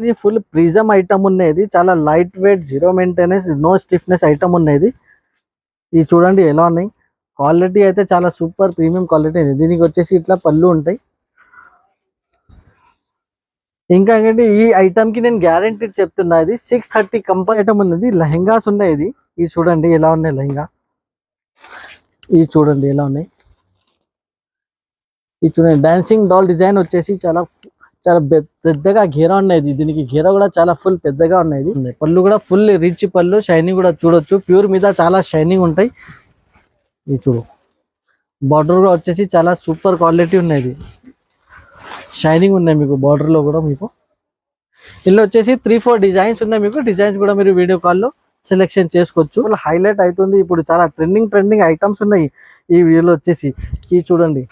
ఇది full prism item ఉన్నది, చాలా light weight, zero maintenance, no stiffness item ఉన్నది. ఇది చూడండి ఎలా ఉన్నాయి. క్వాలిటీ అయితే చాలా సూపర్ ప్రీమియం క్వాలిటీ. దీనికి వచ్చేసి ఇట్లా పళ్ళు ఉంటాయి. ఇంకా ఏంటంటే ఈ ఐటమ్ కి నేను గ్యారంటీ చెప్తున్నా, ఇది 630 కంపల్ ఐటమ్ ఉన్నది. లెహంగాస్ ఉన్నాయి. ఇది చూడండి ఎలా ఉన్నాయి లెహంగా. ఇది చూడండి ఎలా ఉన్నాయి. ఇది చూడండి డాన్సింగ్ డాల్ డిజైన్ వచ్చేసి చాలా చాలా పెద్దగా గేరా ఉన్నది. దీనికి గేరా కూడా చాలా ఫుల్ పెద్దగా ఉన్నది. పళ్ళు కూడా ఫుల్ రిచ్ పళ్ళు, షైనింగ్ కూడా చూడొచ్చు. ప్యూర్ మీద చాలా షైనింగ్ ఉంటాయి. ఇది చూడు, బార్డర్ కూడా వచ్చేసి చాలా సూపర్ క్వాలిటీ ఉన్నది, షైనింగ్ ఉన్నాయి మీకు బార్డర్ లో కూడా. మీకు ఇందులో వచ్చేసి 3-4 డిజైన్స్ ఉన్నాయి. మీకు డిజైన్స్ కూడా మీరు వీడియో కాల్లో సెలెక్షన్ చేసుకోవచ్చు. హైలైట్ అవుతుంది. ఇప్పుడు చాలా ట్రెండింగ్ ఐటమ్స్ ఉన్నాయి ఈ వీడియోలో వచ్చేసి. ఇది చూడండి,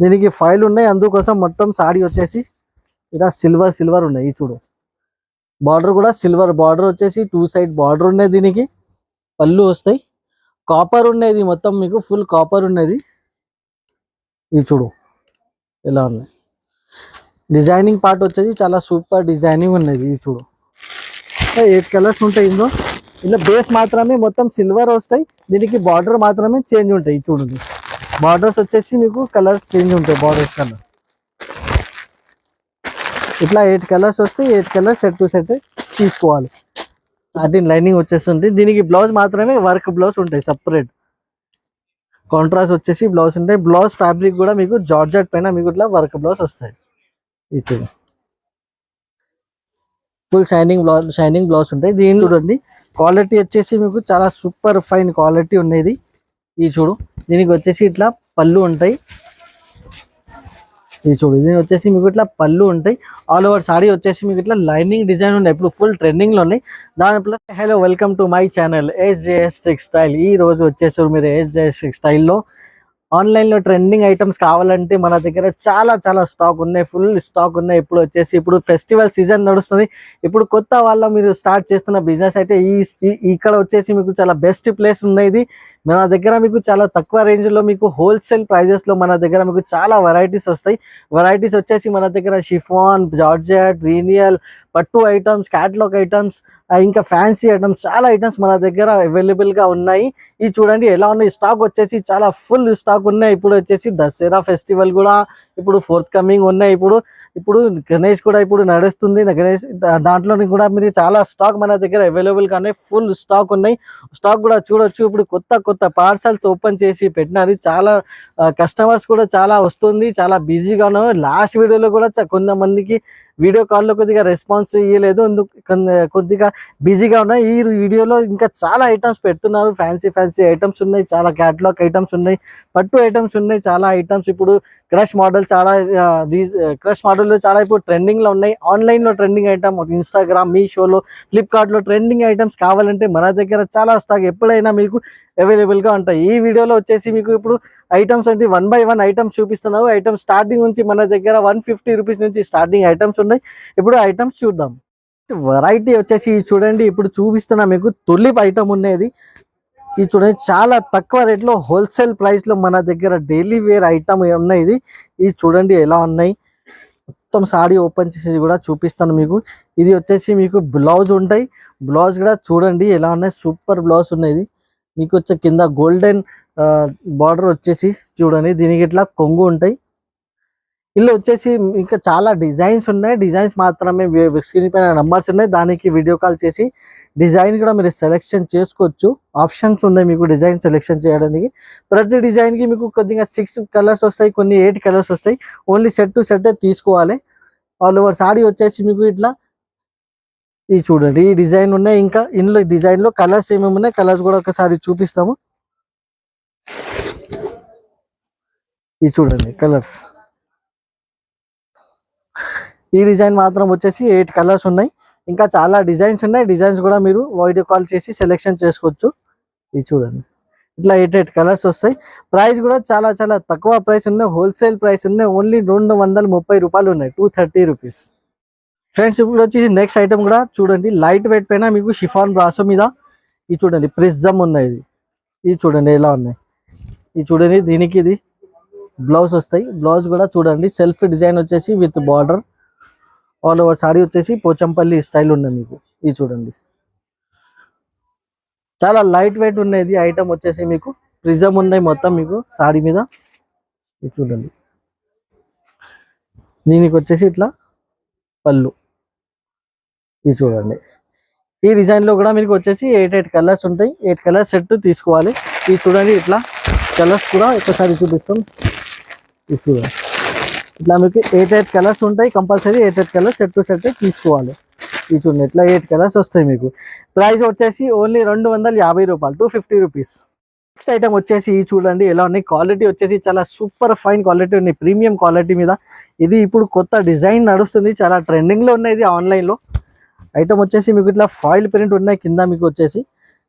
దీనికి ఫైల్ ఉన్నాయి, అందుకోసం మొత్తం సాడీ వచ్చేసి ఇలా సిల్వర్ ఉన్నాయి. ఈ చూడు, బార్డర్ కూడా సిల్వర్ బార్డర్ వచ్చేసి 2 సైడ్ బార్డర్ ఉన్నాయి. దీనికి పళ్ళు వస్తాయి, కాపర్ ఉన్నది మొత్తం మీకు ఫుల్ కాపర్ ఉన్నది. ఇది చూడు ఎలా ఉన్నాయి. డిజైనింగ్ పార్ట్ వచ్చేసి చాలా సూపర్ డిజైనింగ్ ఉన్నది. ఇది చూడు, 8 కలర్స్ ఉంటాయి ఇందులో బేస్ మాత్రమే మొత్తం సిల్వర్ వస్తాయి. దీనికి బార్డర్ మాత్రమే చేంజ్ ఉంటాయి. చూడండి, బార్డర్స్ వచ్చేసి మీకు కలర్స్ చేంజ్ ఉంటాయి. బార్డర్స్ కలర్ ఇట్లా 8 కలర్స్ వస్తాయి. 8 కలర్స్ సెట్ టు సెట్ తీసుకోవాలి. 13 లైనింగ్ వచ్చేస్తుంది. దీనికి బ్లౌజ్ మాత్రమే వర్క్ బ్లౌజ్ ఉంటాయి, సపరేట్ కాంట్రాస్ట్ వచ్చేసి బ్లౌజ్ ఉంటాయి. బ్లౌజ్ ఫ్యాబ్రిక్ కూడా మీకు జార్జెట్ పైన మీకు ఇట్లా వర్క్ బ్లౌజ్ వస్తాయి. ఇది చూడండి, ఫుల్ షైనింగ్ బ్లౌజ్ ఉంటాయి. దీని చూడండి క్వాలిటీ వచ్చేసి మీకు చాలా సూపర్ ఫైన్ క్వాలిటీ ఉన్నది. ఇది చూడు, దీనికి వచ్చేసి ఇట్లా పళ్ళు ఉంటాయి. ఇది చూడు, దీని వచ్చేసి మీకు ఇట్లా పళ్ళు ఉంటాయి. ఆల్ ఓవర్ సారీ వచ్చేసి మీకు ఇట్లా లైనింగ్ డిజైన్ ఉన్నాయి. ఇప్పుడు ఫుల్ ట్రెండింగ్ లో ఉన్నాయి. దాని plus hello welcome to my channel SJS textile. ఈ రోజు వచ్చేసారు మీరు SJS టెక్స్టైల్లో. ఆన్లైన్లో ట్రెండింగ్ ఐటమ్స్ కావాలంటే మన దగ్గర చాలా స్టాక్ ఉన్నాయి, ఫుల్ స్టాక్ ఉన్నాయి. ఇప్పుడు ఫెస్టివల్ సీజన్ నడుస్తుంది. ఇప్పుడు కొత్త వాళ్ళ మీరు స్టార్ట్ చేస్తున్న బిజినెస్ అయితే ఇక్కడ వచ్చేసి మీకు చాలా బెస్ట్ ప్లేస్ ఉన్నది. మన దగ్గర మీకు చాలా తక్కువ రేంజ్లో మీకు హోల్సేల్ ప్రైజెస్లో మన దగ్గర మీకు చాలా వెరైటీస్ వస్తాయి. వెరైటీస్ వచ్చేసి మన దగ్గర షిఫాన్, జార్జెట్, రీనియల్, పట్టు ఐటమ్స్, క్యాటలాగ్ ఐటమ్స్, ఇంకా ఫ్యాన్సీ ఐటమ్స్, చాలా ఐటమ్స్ మన దగ్గర అవైలబుల్గా ఉన్నాయి. ఇది చూడండి ఎలా ఉన్నాయి. స్టాక్ వచ్చేసి చాలా ఫుల్ స్టాక్ ఉన్నాయి. ఇప్పుడు వచ్చేసి దసరా ఫెస్టివల్ కూడా ఇప్పుడు ఫోర్త్ కమింగ్ ఉన్నాయి. ఇప్పుడు గణేష్ కూడా ఇప్పుడు నడుస్తుంది. గణేష్ దాంట్లోని కూడా మీరు చాలా స్టాక్ మన దగ్గర అవైలబుల్గా ఉన్నాయి. ఫుల్ స్టాక్ ఉన్నాయి. స్టాక్ కూడా చూడొచ్చు. ఇప్పుడు కొత్త పార్సల్స్ ఓపెన్ చేసి పెట్టినారు. చాలా కస్టమర్స్ కూడా చాలా వస్తుంది. చాలా బిజీగా ఉన్నారు. లాస్ట్ వీడియోలో కూడా కొంతమందికి వీడియో కాల్లో కొద్దిగా రెస్పాన్స్ ఇవ్వలేదు, కొద్దిగా బిజీగా ఉన్నాయి. ఈ వీడియోలో ఇంకా చాలా ఐటమ్స్ పెడుతున్నారు. ఫ్యాన్సీ ఐటమ్స్ ఉన్నాయి, చాలా క్యాటలాగ్ ఐటమ్స్ ఉన్నాయి, పట్టు ఐటమ్స్ ఉన్నాయి, చాలా ఐటమ్స్. ఇప్పుడు క్రష్ మోడల్ చాలా ఇప్పుడు ట్రెండింగ్ లో ఉన్నాయి. ఆన్లైన్ లో ట్రెండింగ్ ఐటమ్ ఇన్స్టాగ్రామ్, మీషోలో, ఫ్లిప్కార్ట్ లో ట్రెండింగ్ ఐటమ్స్ కావాలంటే మన దగ్గర చాలా స్టాక్ ఎప్పుడైనా మీకు అవైలబుల్ గా ఉంటాయి. ఈ వీడియోలో వచ్చేసి మీకు ఇప్పుడు ఐటమ్స్ అంటే 1 by 1 ఐటమ్స్ చూపిస్తున్నావు. ఐటమ్స్ స్టార్టింగ్ నుంచి మన దగ్గర 150 రూపీస్ నుంచి స్టార్టింగ్ ఐటమ్స్ ఉన్నాయి. ఇప్పుడు ఐటమ్స్ చూద్దాం. వెరైటీ వచ్చేసి చూడండి, ఇప్పుడు చూపిస్తున్నా మీకు తులిప్ ఐటమ్ ఉన్నది. ఇది చూడండి, చాలా తక్కువ రేట్లో హోల్సేల్ ప్రైస్ లో మన దగ్గర డైలీ వేర్ ఐటమ్ ఉన్నాయి. ఇది చూడండి ఎలా ఉన్నాయి. మొత్తం సాడీ ఓపెన్ చేసి కూడా చూపిస్తాను మీకు. ఇది వచ్చేసి మీకు బ్లౌజ్ ఉంటాయి. బ్లౌజ్ కూడా చూడండి ఎలా ఉన్నాయి. సూపర్ బ్లౌజ్ ఉన్నది. మీకు వచ్చే కింద గోల్డెన్ బార్డర్ వచ్చేసి చూడండి. దీనికి ఇట్లా కొంగు ఉంటాయి. ఇందులో వచ్చేసి ఇంకా చాలా డిజైన్స్ ఉన్నాయి. డిజైన్స్ మాత్రమే స్క్రీన్ పైన నంబర్స్ ఉన్నాయి, దానికి వీడియో కాల్ చేసి డిజైన్ కూడా మీరు సెలెక్షన్ చేసుకోవచ్చు. ఆప్షన్స్ ఉన్నాయి మీకు డిజైన్ సెలెక్షన్ చేయడానికి. ప్రతి డిజైన్కి మీకు కొద్దిగా 6 కలర్స్ వస్తాయి, కొన్ని 8 కలర్స్ వస్తాయి. ఓన్లీ సెట్ టు సెట్ తీసుకోవాలి. ఆల్ ఓవర్ సాడీ వచ్చేసి మీకు ఇట్లా ఇది చూడండి, ఈ డిజైన్ ఉన్నాయి. ఇంకా ఇందులో డిజైన్లో కలర్స్ ఏమేమి ఉన్నాయి, కలర్స్ కూడా ఒకసారి చూపిస్తాము. ఇది చూడండి కలర్స్. ఈ డిజైన్ మాత్రం వచ్చేసి 8 కలర్స్ ఉన్నాయి. ఇంకా చాలా డిజైన్స్ ఉన్నాయి. డిజైన్స్ కూడా మీరు వీడియో కాల్ చేసి సెలెక్షన్ చేసుకోవచ్చు. ఇది చూడండి, ఇట్లా 8 కలర్స్ వస్తాయి. ప్రైస్ కూడా చాలా తక్కువ ప్రైస్ ఉన్నాయి. హోల్సేల్ ప్రైస్ ఉన్నాయి. ఓన్లీ 230 రూపాయలు ఉన్నాయి, 230 రూపీస్. ఫ్రెండ్స్ ఇప్పుడు వచ్చేసి నెక్స్ట్ ఐటమ్ కూడా చూడండి. లైట్ వెయిట్ పైన మీకు షిఫాన్ బ్రాసో మీద ఇది చూడండి ప్రిజం ఉన్నాయి. ఇది చూడండి ఎలా ఉన్నాయి. ఇది చూడండి, దీనికి ఇది బ్లౌజ్ వస్తాయి. బ్లౌజ్ కూడా చూడండి సెల్ఫ్ డిజైన్ వచ్చేసి with border. All over sorry వచ్చేసి పోచంపల్లి స్టైల్ ఉన్నది మీకు. ఇది చూడండి, చాలా లైట్ వెయిట్ ఉన్నది ఐటమ్ వచ్చేసి మీకు. ప్రిజం ఉన్నాయి మొత్తం మీకు సారీ మీద. ఇది చూడండి, దీనికి వచ్చేసి ఇట్లా పళ్ళు. ఇది చూడండి, ఈ డిజైన్లో కూడా మీకు వచ్చేసి 8 కలర్స్ ఉంటాయి. 8 కలర్స్ సెట్ తీసుకోవాలి. ఇది చూడండి, ఇట్లా కలర్స్ కూడా ఒకసారి చూపిస్తాం. ఇది చూడండి, ఇట్లా మీకు 8 కలర్స్ ఉంటాయి. కంపల్సరీ 8 కలర్స్ సెట్ తీసుకోవాలి. ఇది చూడండి, ఇట్లా 8 కలర్స్ వస్తాయి మీకు. ప్రైస్ వచ్చేసి ఓన్లీ 250 రూపాయలు, 250 రూపీస్. నెక్స్ట్ ఐటమ్ వచ్చేసి ఇది చూడండి ఎలా ఉన్నాయి. క్వాలిటీ వచ్చేసి చాలా సూపర్ ఫైన్ క్వాలిటీ ఉన్నాయి, ప్రీమియం క్వాలిటీ మీద. ఇది ఇప్పుడు కొత్త డిజైన్ నడుస్తుంది, చాలా ట్రెండింగ్లో ఉన్నాయి ఇది ఆన్లైన్లో. ఐటమ్ వచ్చేసి మీకు ఇట్లా ఫాయిల్ ప్రింట్ ఉన్నాయి కింద మీకు వచ్చేసి.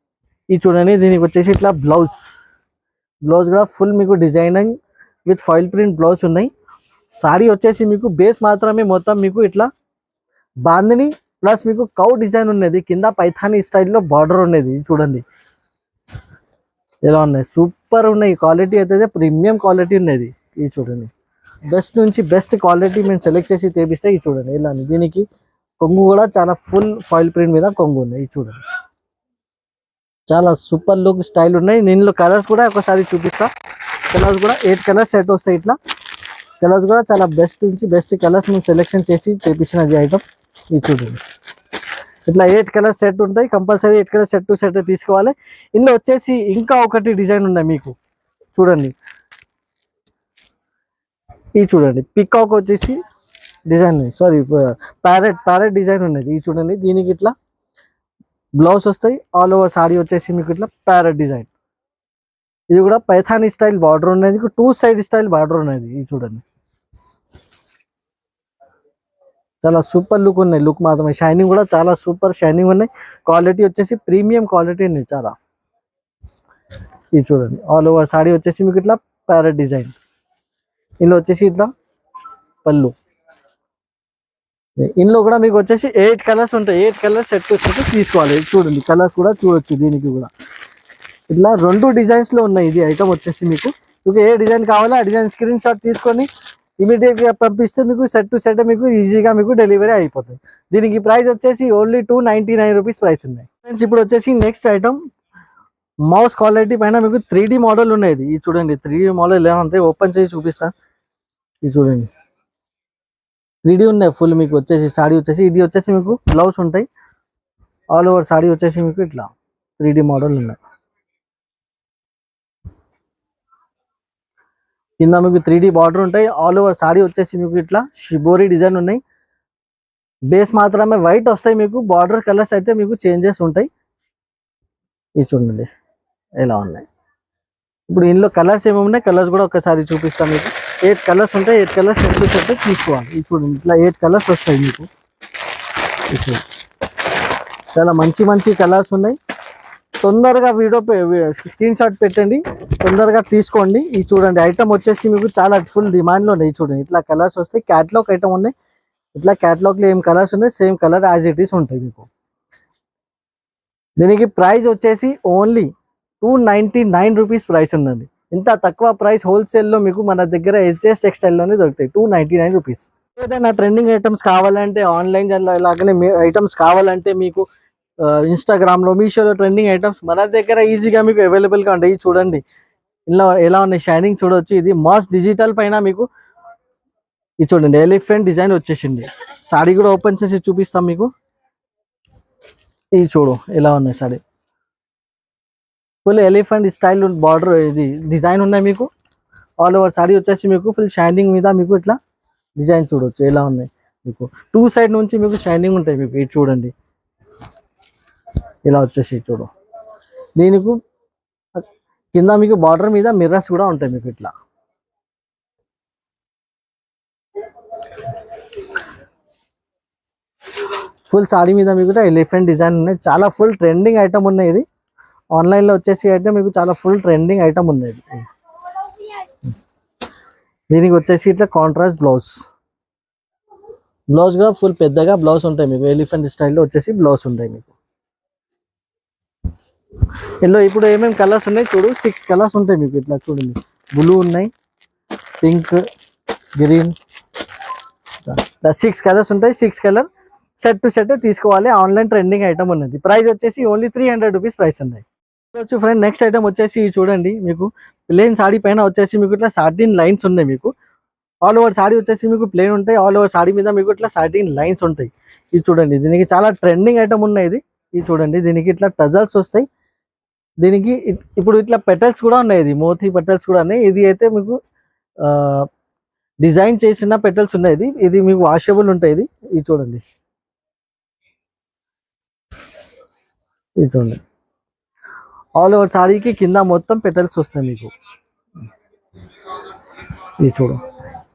ఇది చూడండి, దీనికి వచ్చేసి ఇట్లా బ్లౌజ్ కూడా ఫుల్ మీకు designing with foil print blouse ఉన్నాయి. సారీ వచ్చేసి మీకు బేస్ మాత్రమే మొత్తం మీకు ఇట్లా బాందిని ప్లస్ మీకు కౌ డిజైన్ ఉన్నది, కింద పైథానీ స్టైల్లో బార్డర్ ఉన్నది. ఇది చూడండి ఎలా ఉన్నాయి, సూపర్ ఉన్నాయి. క్వాలిటీ అయితే ప్రీమియం క్వాలిటీ ఉన్నది. ఇది చూడండి, బెస్ట్ నుంచి బెస్ట్ క్వాలిటీ మేము సెలెక్ట్ చేసి తెప్పిస్తే. ఇది చూడండి ఇలా ఉంది. దీనికి కొంగు కూడా చాలా ఫుల్ ఫాయిల్ ప్రింట్ మీద కొంగు ఉన్నాయి. ఇది చూడండి, చాలా సూపర్ లుక్ స్టైల్ ఉన్నాయి. దీనిలో కలర్స్ కూడా ఒకసారి చూపిస్తా. కలర్స్ కూడా 8 కలర్స్ సెట్ వస్తాయి. ఇట్లా కలర్స్ కూడా చాలా బెస్ట్ నుంచి బెస్ట్ కలర్స్ మేము సెలెక్షన్ చేసి తెప్పించినది ఐటమ్. ఇది చూడండి, ఇట్లా 8 కలర్స్ సెట్ ఉంటాయి. కంపల్సరీ 8 కలర్స్ సెట్ తీసుకోవాలి. ఇందులో వచ్చేసి ఇంకా ఒకటి డిజైన్ ఉన్నాయి మీకు. చూడండి, ఇది చూడండి, పికాక్ వచ్చేసి డిజైన్, సారీ ప్యారెట్ డిజైన్ ఉన్నది. ఇది చూడండి, దీనికి ఇట్లా బ్లౌజ్ వస్తాయి. ఆల్ ఓవర్ సారీ వచ్చేసి మీకు ఇట్లా ప్యారెట్ డిజైన్. ఇది కూడా పైథానీ స్టైల్ బార్డర్ ఉన్నది, 2 సైడ్ స్టైల్ బార్డర్ ఉన్నది. ఇది చూడండి, చాలా సూపర్ లుక్ ఉన్నాయి. లుక్ మాత్రమే, షైనింగ్ కూడా చాలా సూపర్ షైనింగ్ ఉన్నాయి. క్వాలిటీ వచ్చేసి ప్రీమియం క్వాలిటీ ఉంది చాలా. ఇది చూడండి, ఆల్ ఓవర్ సారీ వచ్చేసి మీకు ఇట్లా ప్యారెట్ డిజైన్. ఇందులో వచ్చేసి ఇట్లా పళ్ళు. ఇందులో కూడా మీకు వచ్చేసి 8 కలర్స్ ఉంటాయి. 8 కలర్స్ సెట్ తీసుకోవాలి. చూడండి, కలర్స్ కూడా చూడొచ్చు. దీనికి కూడా ఇట్లా 2 డిజైన్స్ లో ఉన్నాయి. ఇది ఐటమ్ వచ్చేసి మీకు ఏ డిజైన్ కావాలో ఆ డిజైన్ స్క్రీన్ షాట్ తీసుకొని ఇమీడియట్ గా పంపిస్తే మీకు సెట్ మీకు ఈజీగా మీకు డెలివరీ అయిపోతుంది. దీనికి ప్రైస్ వచ్చేసి ఓన్లీ 299 రూపీస్ ప్రైస్ ఉన్నాయి. ఫ్రెండ్స్, ఇప్పుడు వచ్చేసి నెక్స్ట్ ఐటమ్ మౌస్ క్వాలిటీ పైన మీకు 3D మోడల్ ఉన్నాయి. ఇది చూడండి, 3D మోడల్ ఎలా ఉంటాయి ఓపెన్ చేసి చూపిస్తా. ఇది చూడండి, 3D ఉన్నాయి ఫుల్ మీకు వచ్చేసి. సారీ వచ్చేసి ఇది వచ్చేసి మీకు బ్లౌజ్ ఉంటాయి. ఆల్ ఓవర్ సారీ వచ్చేసి మీకు ఇట్లా 3D మోడల్ ఉన్నాయి. కింద మీకు 3D బార్డర్ ఉంటాయి. ఆల్ ఓవర్ సారీ వచ్చేసి మీకు ఇట్లా షిబోరి డిజైన్ ఉన్నాయి. బేస్ మాత్రమే వైట్ వస్తాయి మీకు. బార్డర్ కలర్స్ అయితే మీకు చేంజెస్ ఉంటాయి. ఇది చూడండి ఎలా ఉన్నాయి. ఇప్పుడు ఇందులో కలర్స్ ఏమేమి ఉన్నాయి, కలర్స్ కూడా ఒకసారి చూపిస్తాం మీకు. 8 కలర్స్ ఉంటాయి. 8 కలర్స్ సెట్ తీసుకోవాలి. ఇది చూడండి, ఇట్లా 8 కలర్స్ వస్తాయి మీకు. చాలా మంచి కలర్స్ ఉన్నాయి. తొందరగా వీడియో స్క్రీన్ షాట్ పెట్టండి, తొందరగా తీసుకోండి. ఇది చూడండి, ఐటమ్ వచ్చేసి మీకు చాలా ఫుల్ డిమాండ్లో ఉన్నాయి. చూడండి, ఇట్లా కలర్స్ వస్తాయి. క్యాటలాగ్ ఐటమ్ ఉన్నాయి. ఇట్లా క్యాటలాగ్లో ఏం కలర్స్ ఉన్నాయి same colour as it is ఉంటాయి మీకు. దీనికి ప్రైస్ వచ్చేసి ఓన్లీ 299 రూపీస్ ప్రైస్ ఉన్నది. ఇంత తక్కువ ప్రైస్ హోల్సేల్లో మీకు మన దగ్గర SJS టెక్స్టైల్లోనే దొరుకుతాయి. 299 రూపీస్. ఏదైనా ట్రెండింగ్ ఐటమ్స్ కావాలంటే ఆన్లైన్ ఇలాగనే ఐటమ్స్ కావాలంటే మీకు ఇన్స్టాగ్రామ్లో మీషోలో ట్రెండింగ్ ఐటమ్స్ మన దగ్గర ఈజీగా మీకు అవైలబుల్గా ఉంటాయి. చూడండి ఇలా ఎలా ఉన్నాయి, షైనింగ్ చూడవచ్చు. ఇది మాస్ డిజిటల్ పైన మీకు ఇది చూడండి ఎలిఫెంట్ డిజైన్ వచ్చేసింది. సారీ కూడా ఓపెన్ చేసి చూపిస్తాం మీకు. ఇది చూడు ఎలా ఉన్నాయి sorry, full elephant style border ఇది డిజైన్ ఉన్నాయి మీకు. ఆల్ ఓవర్ సారీ వచ్చేసి మీకు ఫుల్ షైనింగ్ మీద మీకు ఇట్లా డిజైన్ చూడవచ్చు ఎలా ఉన్నాయి మీకు. 2 సైడ్ నుంచి మీకు షైనింగ్ ఉంటాయి మీకు. ఇది చూడండి ఇలా వచ్చేసి చూడు. దీనికి కింద మీకు బార్డర్ మీద మిర్రర్స్ కూడా ఉంటాయి మీకు. ఇట్లా ఫుల్ సారీ మీద మీకు ఎలిఫెంట్ డిజైన్ ఉన్నాయి. చాలా ఫుల్ ట్రెండింగ్ ఐటమ్ ఉన్నాయి. ఇది ఆన్లైన్లో వచ్చేసి అయితే మీకు చాలా ఫుల్ ట్రెండింగ్ ఐటమ్ ఉంది. దీనికి వచ్చేసి ఇట్లా కాంట్రాస్ట్ బ్లౌజ్ కూడా ఫుల్ పెద్దగా బ్లౌజ్ ఉంటాయి మీకు. ఎలిఫెంట్ స్టైల్లో వచ్చేసి బ్లౌజ్ ఉంటాయి మీకు. ఇందులో ఇప్పుడు ఏమేమి కలర్స్ ఉన్నాయి చూడు, 6 కలర్స్ ఉంటాయి మీకు. ఇట్లా చూడండి, బ్లూ ఉన్నాయి, పింక్, గ్రీన్, సిక్స్ కలర్స్ ఉంటాయి, 6 కలర్ సెట్ టు సెట్ తీసుకోవాలి. ఆన్లైన్ ట్రెండింగ్ ఐటమ్ ఉన్నది. ప్రైస్ వచ్చేసి ఓన్లీ 300 రూపీస్ ప్రైస్ ఉన్నాయి. ఫ్రెండ్ నెక్స్ట్ ఐటమ్ వచ్చేసి చూడండి, మీకు ప్లేన్ సాడీ పైన వచ్చేసి మీకు ఇట్లా 13 లైన్స్ ఉన్నాయి. మీకు ఆల్ ఓవర్ సాడీ వచ్చేసి మీకు ప్లేన్ ఉంటాయి, ఆల్ ఓవర్ సాడీ మీద మీకు ఇట్లా 13 లైన్స్ ఉంటాయి. ఇది చూడండి, దీనికి చాలా ట్రెండింగ్ ఐటమ్ ఉన్నాయి. ఇది చూడండి, దీనికి ఇట్లా టజల్స్ వస్తాయి. దీనికి ఇప్పుడు ఇట్లా పెటల్స్ కూడా ఉన్నాయి, ఇది మోతీ పెటల్స్ కూడా ఉన్నాయి. ఇది అయితే మీకు డిజైన్ చేసిన పెటల్స్ ఉన్నాయి. ఇది మీకు వాషబుల్ ఉంటాయి. ఇది చూడండి, ఇది చూడండి, ఆల్ ఓవర్ సారీకి కింద మొత్తం పెటల్స్ వస్తాయి మీకు. ఇది చూడు,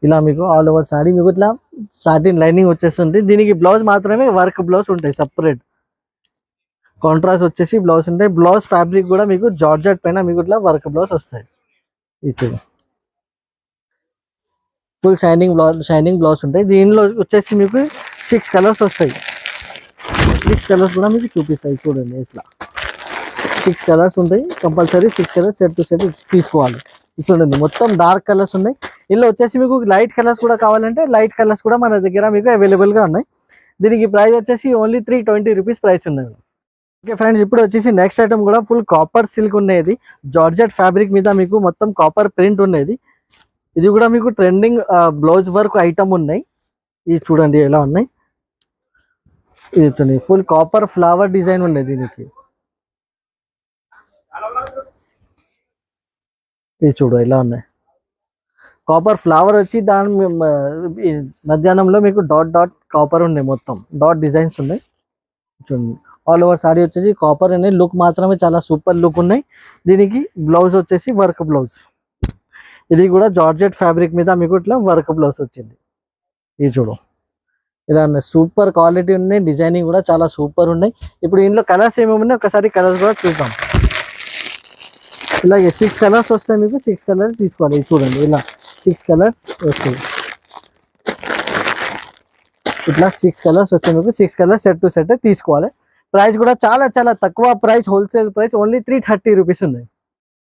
ఇలా మీకు ఆల్ ఓవర్ సారీ మీకు ఇట్లా 13 లైనింగ్ వచ్చేస్తుంది. దీనికి బ్లౌజ్ మాత్రమే వర్క్ బ్లౌజ్ ఉంటాయి, సపరేట్ కాంట్రాస్ట్ వచ్చేసి బ్లౌజ్ ఉంటాయి. బ్లౌజ్ ఫ్యాబ్రిక్ కూడా మీకు జార్జెట్ పైన మీకు ఇట్లా వర్క్ బ్లౌజ్ వస్తాయి. ఇది చూడు, ఫుల్ షైనింగ్ బ్లౌజ్ ఉంటాయి. దీనిలో వచ్చేసి మీకు 6 కలర్స్ వస్తాయి. 6 కలర్స్ కూడా మీకు చూపిస్తాయి. చూడండి, ఇట్లా 6 కలర్స్ ఉంటాయి. Compulsory 6 colours set to set తీసుకోవాలి. చూడండి, మొత్తం డార్క్ కలర్స్ ఉన్నాయి. ఇందులో వచ్చేసి మీకు లైట్ కలర్స్ కూడా కావాలంటే లైట్ కలర్స్ కూడా మన దగ్గర మీకు అవైలబుల్ గా ఉన్నాయి. దీనికి ప్రైస్ వచ్చేసి ఓన్లీ 320 రూపీస్ ప్రైస్ ఉన్నాయి. ఓకే ఫ్రెండ్స్, ఇప్పుడు వచ్చేసి నెక్స్ట్ ఐటమ్ కూడా ఫుల్ కాపర్ సిల్క్ ఉన్నది. జార్జెట్ ఫ్యాబ్రిక్ మీద మీకు మొత్తం కాపర్ ప్రింట్ ఉన్నది. ఇది కూడా మీకు ట్రెండింగ్ బ్లౌజ్ వర్క్ ఐటమ్ ఉన్నాయి. ఇది చూడండి ఎలా ఉన్నాయి. ఇది చూడండి, ఫుల్ కాపర్ ఫ్లవర్ డిజైన్ ఉన్నది దీనికి. ఇది చూడు ఎలా ఉన్నాయి, కాపర్ ఫ్లవర్ వచ్చి దాని మధ్యాహ్నంలో మీకు డాట్ డాట్ కాపర్ ఉన్నాయి, మొత్తం డాట్ డిజైన్స్ ఉన్నాయి. చూడండి, ఆల్ ఓవర్ సారీ వచ్చేసి కాపర్ అనే లుక్ మాత్రమే చాలా సూపర్ లుక్ ఉన్నాయి. దీనికి బ్లౌజ్ వచ్చేసి వర్క్ బ్లౌజ్. ఇది కూడా జార్జెట్ ఫ్యాబ్రిక్ మీద మీకు ఇట్లా వర్క్ బ్లౌజ్ వచ్చింది. ఇది చూడు, ఇలా ఉన్నాయి, సూపర్ క్వాలిటీ ఉన్నాయి. డిజైనింగ్ కూడా చాలా సూపర్ ఉన్నాయి. ఇప్పుడు ఇందులో కలర్స్ ఏమేమి ఉన్నాయి ఒకసారి కలర్స్ కూడా చూద్దాం. ఇలాగే 6 కలర్స్ వస్తాయి మీకు. 6 కలర్స్ తీసుకోవాలి. ఇది చూడండి, ఇలా 6 కలర్స్ వస్తాయి. ఇట్లా 6 కలర్స్ వస్తాయి మీకు. 6 కలర్స్ సెట్ టు సెట్ తీసుకోవాలి. ప్రైస్ కూడా చాలా చాలా తక్కువ price, wholesale price only 330 rupees ఉన్నాయి.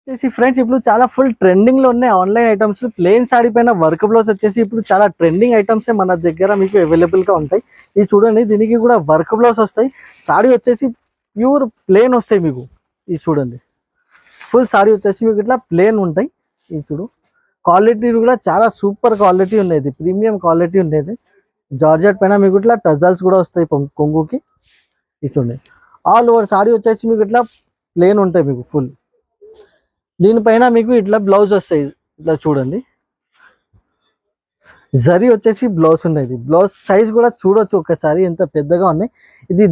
వచ్చేసి ఫ్రెండ్స్, ఇప్పుడు చాలా ఫుల్ ట్రెండింగ్ లో ఉన్నాయి ఆన్లైన్ ఐటమ్స్. ప్లేన్ సాడీ పైన వర్క్ బ్లౌజ్ వచ్చేసి ఇప్పుడు చాలా ట్రెండింగ్ ఐటమ్స్ మన దగ్గర మీకు అవైలబుల్ గా ఉంటాయి. ఇది చూడండి, దీనికి కూడా వర్క్ బ్లౌజ్ వస్తాయి. సాడీ వచ్చేసి ప్యూర్ ప్లేన్ వస్తాయి మీకు. ఇది చూడండి, ఫుల్ సారీ వచ్చేసి మీకు ఇట్లా ప్లేన్ ఉంటాయి. ఇది చూడు, క్వాలిటీ కూడా చాలా సూపర్ క్వాలిటీ ఉండేది, ప్రీమియం క్వాలిటీ ఉండేది. జార్జెట్ పైన మీకు ఇట్లా టజల్స్ కూడా వస్తాయి కొంగుకి. ఇది చూడండి, ఆల్ ఓవర్ సారీ వచ్చేసి మీకు ఇట్లా ప్లేన్ ఉంటాయి మీకు ఫుల్. దీనిపైన మీకు ఇట్లా బ్లౌజ్ వస్తాయి. ఇట్లా చూడండి, జరీ వచ్చేసి బ్లౌజ్ ఉన్నది. బ్లౌజ్ సైజ్ కూడా చూడొచ్చు ఒకసారి, ఎంత పెద్దగా ఉన్నాయి.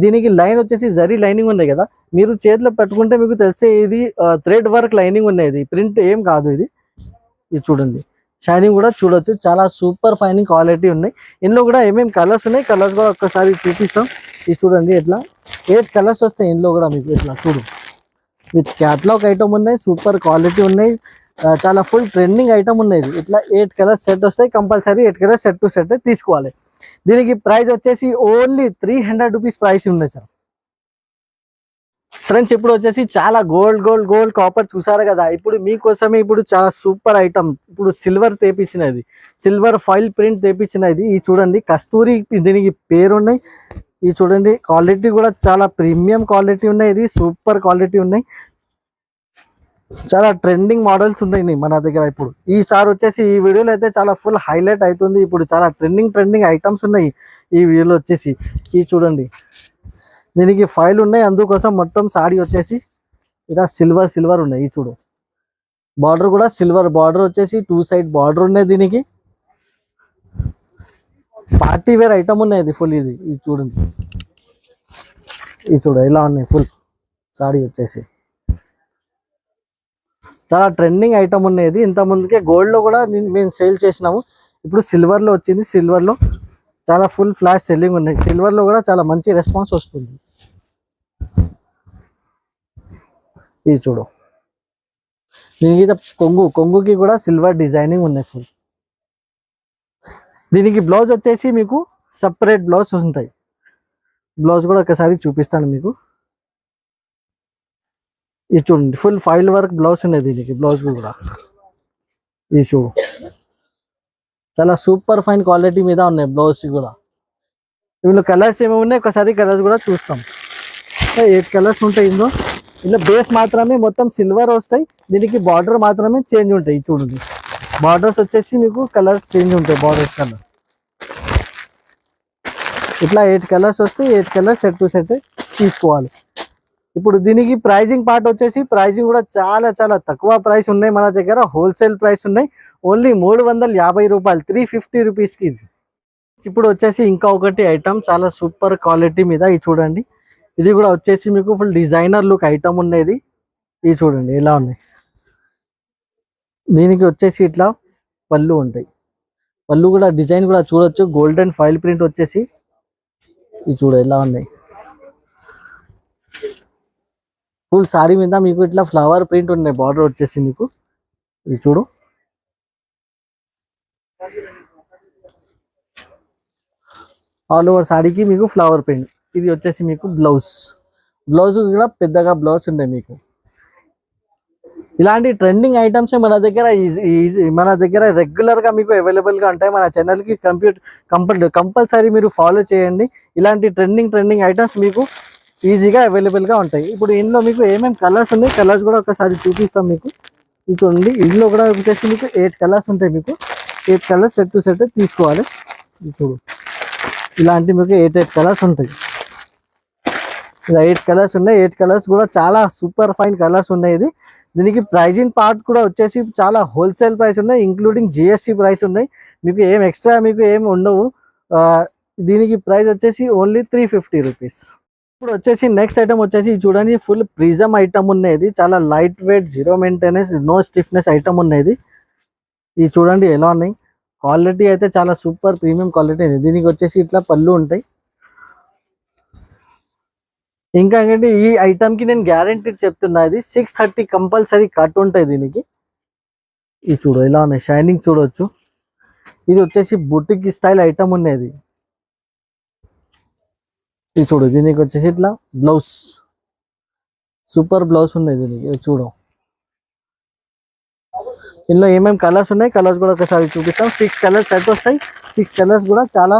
దీనికి లైన్ వచ్చేసి జరీ లైనింగ్ ఉన్నాయి కదా, మీరు చేతిలో పెట్టుకుంటే మీకు తెలిసే ఇది థ్రెడ్ వర్క్ లైనింగ్ ఉన్నది, ప్రింట్ ఏం కాదు ఇది. ఇది చూడండి, షైనింగ్ కూడా చూడొచ్చు, చాలా సూపర్ ఫైనింగ్ క్వాలిటీ ఉన్నాయి. ఇందులో కూడా ఏమేమి కలర్స్ ఉన్నాయి, కలర్స్ కూడా ఒక్కసారి చూపిస్తాం. ఇది చూడండి, ఇట్లా 8 కలర్స్ వస్తాయి ఇందులో కూడా మీకు. ఇట్లా చూడు, విత్ క్యాటలాగ్ ఐటమ్ ఉన్నాయి, సూపర్ క్వాలిటీ ఉన్నాయి, చాలా ఫుల్ ట్రెండింగ్ ఐటమ్ ఉన్నది. ఇట్లా 8 కలర్స్ సెట్ వస్తాయి. Compulsory 8 colours set to set తీసుకోవాలి. దీనికి ప్రైస్ వచ్చేసి ఓన్లీ 300 రూపీస్ ప్రైస్ ఉంది సార్. ఫ్రెండ్స్, ఇప్పుడు వచ్చేసి చాలా గోల్డ్ కాపర్ చూసారు కదా. ఇప్పుడు మీకోసమే ఇప్పుడు చాలా సూపర్ ఐటమ్, ఇప్పుడు సిల్వర్ తెప్పించినది, సిల్వర్ ఫాయిల్ ప్రింట్ తెప్పించినది. ఇది చూడండి, కస్తూరి దీనికి పేరున్నాయి. ఇది చూడండి, క్వాలిటీ కూడా చాలా ప్రీమియం క్వాలిటీ ఉన్నాయి. ఇది సూపర్ క్వాలిటీ ఉన్నాయి. చాలా ట్రెండింగ్ మోడల్స్ ఉన్నాయి మన దగ్గర. ఇప్పుడు ఈసారి వచ్చేసి ఈ వీడియోలో అయితే చాలా ఫుల్ హైలైట్ అవుతుంది. ఇప్పుడు చాలా ట్రెండింగ్ ఐటమ్స్ ఉన్నాయి ఈ వీడియోలో వచ్చేసి. ఇది చూడండి, దీనికి ఫైల్ ఉన్నాయి, అందుకోసం మొత్తం సారీ వచ్చేసి ఇలా సిల్వర్ ఉన్నాయి. ఇది చూడు, బార్డర్ కూడా సిల్వర్ బార్డర్ వచ్చేసి 2 సైడ్ బార్డర్ ఉన్నాయి. దీనికి పార్టీ వేర్ ఐటమ్ ఉన్నాయి ఇది ఫుల్. ఇది చూడండి, ఇది చూడు ఇలా ఉన్నాయి ఫుల్ సారీ వచ్చేసి. చాలా ట్రెండింగ్ ఐటమ్ ఉన్నది. ఇంత ముందుకే గోల్డ్ లో కూడా మేము సేల్ చేసినాము, ఇప్పుడు సిల్వర్ లో వచ్చింది. సిల్వర్ లో చాలా ఫుల్ ఫ్లాష్ సెల్లింగ్ ఉన్నాయి. సిల్వర్ లో కూడా చాలా మంచి రెస్పాన్స్ వస్తుంది. ఇది చూడు, దీనికి కొంగుకి కూడా సిల్వర్ డిజైనింగ్ ఉన్నాయి ఫుల్. దీనికి బ్లౌజ్ వచ్చేసి మీకు సపరేట్ బ్లౌజ్ ఉంటాయి. బ్లౌజ్ కూడా ఒకసారి చూపిస్తాను మీకు. ఇది చూడండి, ఫుల్ ఫైల్ వర్క్ బ్లౌజ్ ఉన్నది దీనికి. బ్లౌజ్ కూడా ఇది చూడు, చాలా సూపర్ ఫైన్ క్వాలిటీ మీద ఉన్నాయి బ్లౌజ్ కూడా. ఇందులో కలర్స్ ఏమేమి ఉన్నాయి ఒకసారి కలర్స్ కూడా చూస్తాం. 8 కలర్స్ ఉంటాయి ఇందులో. ఇందులో బేస్ మాత్రమే మొత్తం సిల్వర్ వస్తాయి, దీనికి బార్డర్ మాత్రమే చేంజ్ ఉంటాయి. చూడండి బార్డర్స్ వచ్చేసి మీకు కలర్స్ చేంజ్ ఉంటాయి, బార్డర్స్ కలర్ ఇట్లా 8 కలర్స్ వస్తాయి. 8 కలర్స్ సెట్ టు సెట్ తీసుకోవాలి. ఇప్పుడు దీనికి ప్రైజింగ్ పార్ట్ వచ్చేసి ప్రైజింగ్ కూడా చాలా చాలా తక్కువ ప్రైస్ ఉన్నాయి మన దగ్గర, హోల్సేల్ ప్రైస్ ఉన్నాయి. ఓన్లీ 350 రూపాయలు, 350 రూపీస్కి. ఇప్పుడు వచ్చేసి ఇంకా ఒకటి ఐటమ్ చాలా సూపర్ క్వాలిటీ మీద, ఇది చూడండి. ఇది కూడా వచ్చేసి మీకు ఫుల్ డిజైనర్ లుక్ ఐటమ్ ఉండేది. ఇది చూడండి ఎలా ఉన్నాయి. దీనికి వచ్చేసి ఇట్లా పళ్ళు ఉంటాయి, పళ్ళు కూడా డిజైన్ కూడా చూడొచ్చు. గోల్డెన్ ఫాయిల్ ప్రింట్ వచ్చేసి ఇది చూడ ఎలా ఉన్నాయి. ఫుల్ సారీ మీద మీకు ఇట్లా ఫ్లవర్ ప్రింట్ ఉన్నాయి, బార్డర్ వచ్చేసి మీకు ఇది చూడు. ఆల్ ఓవర్ సారీకి మీకు ఫ్లవర్ ప్రింట్. ఇది వచ్చేసి మీకు బ్లౌజ్ కూడా పెద్దగా బ్లౌజ్ ఉన్నాయి మీకు. ఇలాంటి ట్రెండింగ్ ఐటమ్స్ మన దగ్గర రెగ్యులర్ గా మీకు అవైలబుల్ గా ఉంటాయి. మన ఛానల్ కి కంపల్సరీ మీరు ఫాలో చేయండి. ఇలాంటి ట్రెండింగ్ ఐటమ్స్ మీకు ఈజీగా అవైలబుల్ గా ఉంటాయి. ఇప్పుడు ఇందులో మీకు ఏమేమి కలర్స్ ఉన్నాయి, కలర్స్ కూడా ఒకసారి చూపిస్తాం మీకు. ఇది చూడండి, ఇందులో కూడా వచ్చేసి మీకు 8 కలర్స్ ఉంటాయి. మీకు 8 కలర్స్ సెట్ టు సెట్ తీసుకోవాలి. ఇప్పుడు ఇలాంటి మీకు 8 కలర్స్ ఉంటాయి. ఇలా 8 కలర్స్ ఉన్నాయి. 8 కలర్స్ కూడా చాలా సూపర్ ఫైన్ కలర్స్ ఉన్నాయి. దీనికి ప్రైజింగ్ పార్ట్ కూడా వచ్చేసి చాలా హోల్సేల్ ప్రైస్ ఉన్నాయి, ఇంక్లూడింగ్ జిఎస్టీ ప్రైస్ ఉన్నాయి. మీకు ఏం ఎక్స్ట్రా మీకు ఏం ఉండవు. దీనికి ప్రైస్ వచ్చేసి ఓన్లీ 350 రూపీస్. ఇప్పుడు వచ్చేసి నెక్స్ట్ ఐటమ్ వచ్చేసి చూడండి, ఫుల్ ప్రిజం ఐటమ్ ఉన్నది. చాలా light weight, zero maintenance, no stiffness item ఉన్నది. ఇది చూడండి ఎలా ఉన్నాయి. క్వాలిటీ అయితే చాలా సూపర్ ప్రీమియం క్వాలిటీ ఉంది. దీనికి వచ్చేసి ఇట్లా పళ్ళు ఉంటాయి. ఇంకా ఏంటంటే ఈ ఐటమ్కి నేను గ్యారంటీ చెప్తున్నా, ఇది 630 కంపల్సరీ కట్ ఉంటాయి దీనికి. ఇది చూడు ఎలా ఉన్నాయి, షైనింగ్ చూడొచ్చు. ఇది వచ్చేసి బుటిక్ స్టైల్ ఐటమ్ ఉన్నది. ఇది చూడు, దీనికి వచ్చేసి ఇట్లా బ్లౌజ్, సూపర్ బ్లౌజ్ ఉన్నాయి దీనికి. చూడు ఇందులో ఏమేమి కలర్స్ ఉన్నాయి, కలర్స్ కూడా ఒకసారి చూపిస్తాం. 6 కలర్స్ సెట్ వస్తాయి. 6 కలర్స్ కూడా చాలా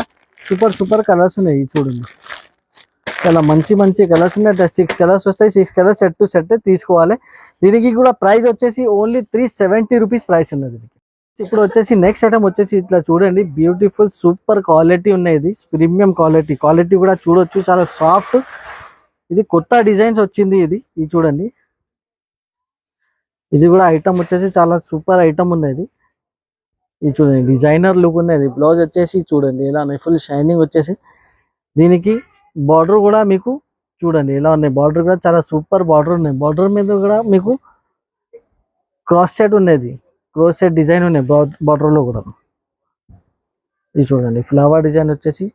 సూపర్ కలర్స్ ఉన్నాయి. చూడండి చాలా మంచి కలర్స్ ఉన్నాయి. 6 కలర్స్ వస్తాయి. 6 కలర్స్ సెట్ టు సెట్ తీసుకోవాలి. దీనికి కూడా ప్రైస్ వచ్చేసి ఓన్లీ 370 రూపీస్ ప్రైస్ ఉన్నది. ఇప్పుడు వచ్చేసి నెక్స్ట్ ఐటమ్ వచ్చేసి ఇట్లా చూడండి, బ్యూటిఫుల్ సూపర్ క్వాలిటీ ఉన్నాయి. ప్రీమియం క్వాలిటీ కూడా చూడొచ్చు, చాలా సాఫ్ట్. ఇది కొత్త డిజైన్స్ వచ్చింది. ఇది చూడండి, ఇది కూడా ఐటమ్ వచ్చేసి చాలా సూపర్ ఐటమ్ ఉన్నది. ఇది చూడండి, డిజైనర్ లుక్ ఉన్నది. బ్లౌజ్ వచ్చేసి చూడండి ఎలా ఉన్నాయి, ఫుల్ షైనింగ్ వచ్చేసి. దీనికి బార్డర్ కూడా మీకు చూడండి ఎలా ఉన్నాయి. బార్డర్ కూడా చాలా సూపర్ బార్డర్ ఉన్నాయి. బార్డర్ మీద కూడా మీకు క్రాస్ సెట్ ఉన్నది, క్రాస్ సెట్ డిజైన్ ఉన్నాయి బార్డర్ లో కూడా. ఇది చూడండి, ఫ్లవర్ డిజైన్ వచ్చేసి